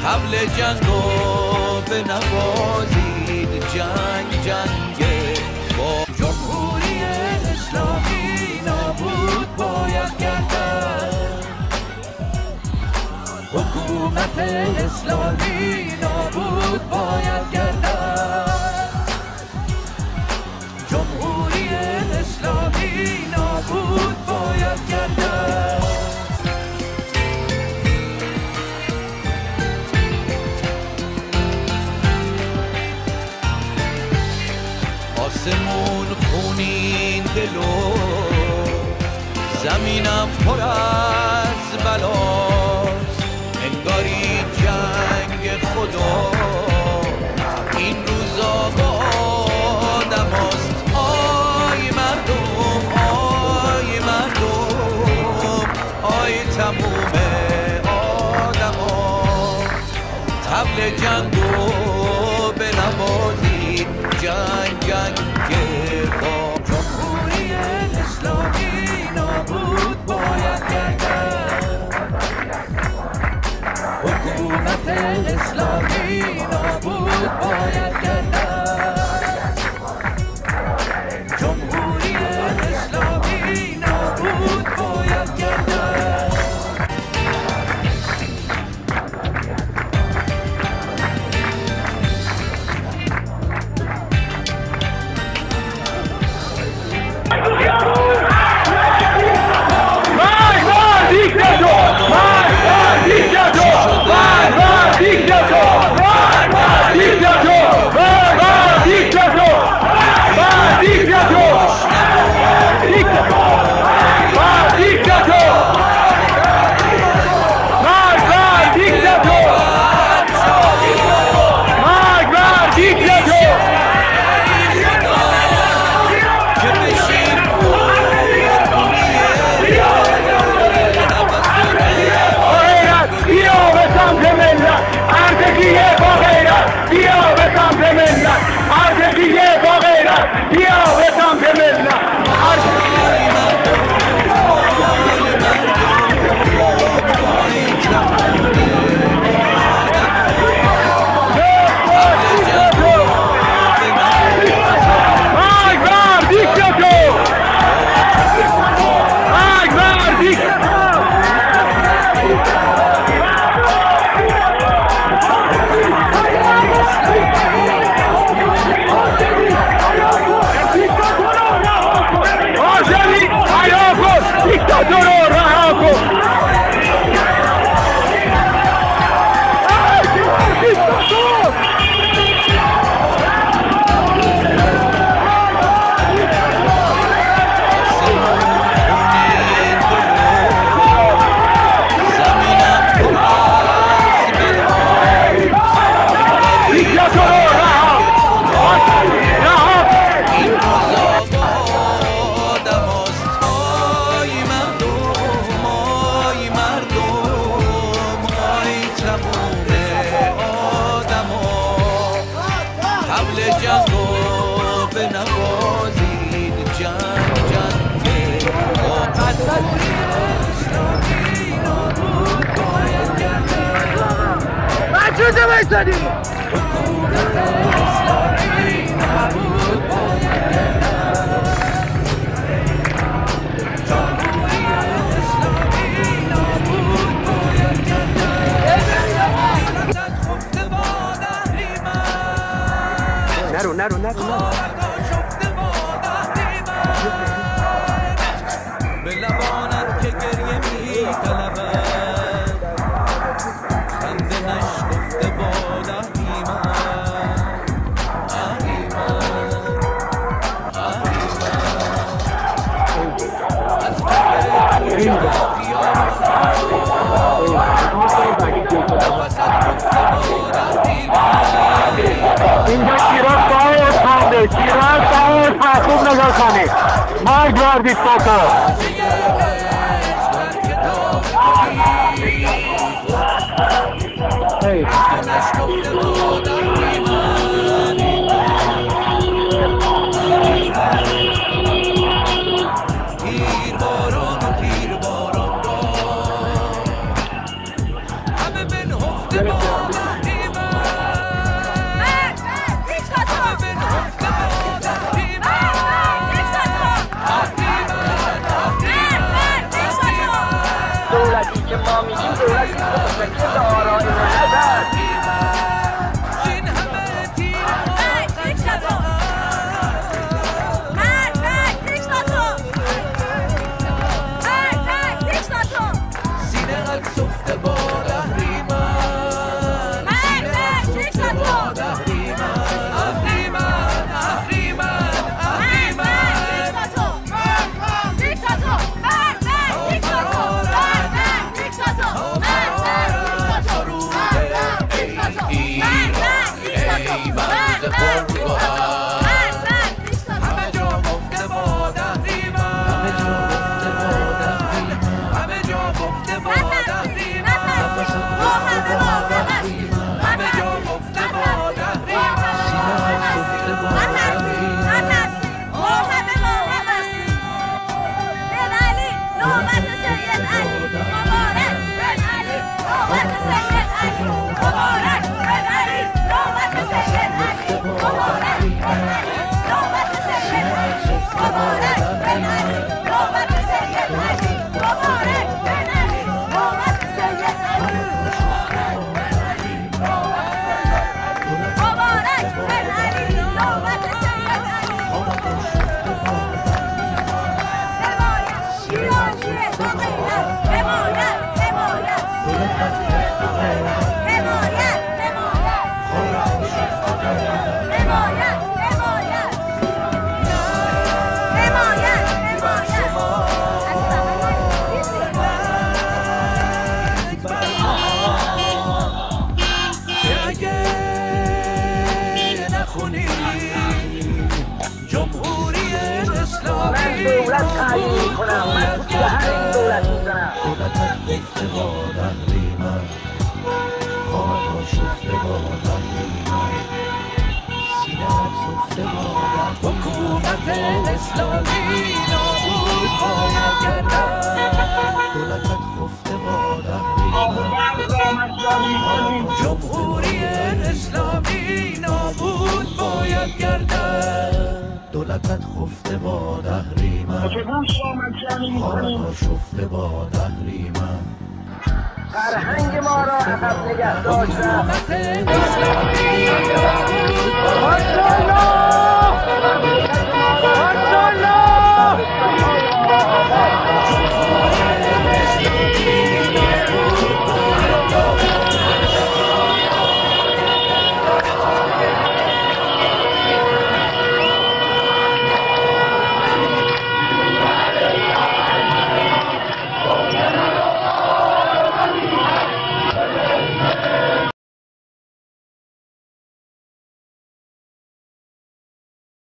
طبل جنگو به نوازید، جنگ جنگه با جمهوری اسلامی نابود باید گردد، حکومت اسلامی نابود باید گردد، جمهوری اسلامی نابود باید گردد. آسمون خونین دلو، زمینم پر از بلاست، انگاری جنگ خدا این روزا با آدم است. آی مردم، آی مردم، آی تموم آدم ها، طبل جنگو به نوازید، جنگ جنگ با جمهوری اسلامی نابود باید گردد، حکومت اسلامی نابود باید گردد، جمهوری اسلامی نابود باید گردد. نرو به لبانت که گریه می طلبد، خنده نشکفته باد اهریمن، اهریمن از کردید ساکا دولتی که ما میگیم دولتی که مستقیم آرای ملت است. دولت تعیین میکنم، من تو هر این دولت میزنم. دولتت گفته با دهری من، خواهد شفته با دهری من، سینه‌ات سفته با دهری من. حکومت اسلامی نابود باید گردد، دولتت گفته با دهری من. جمهوری اسلامی نابود باید گردد، دولتت خفته با دهریمن، خواهد شفته با دهریمن. فرهنگ ما را عقب نگه داشتن. اسلامی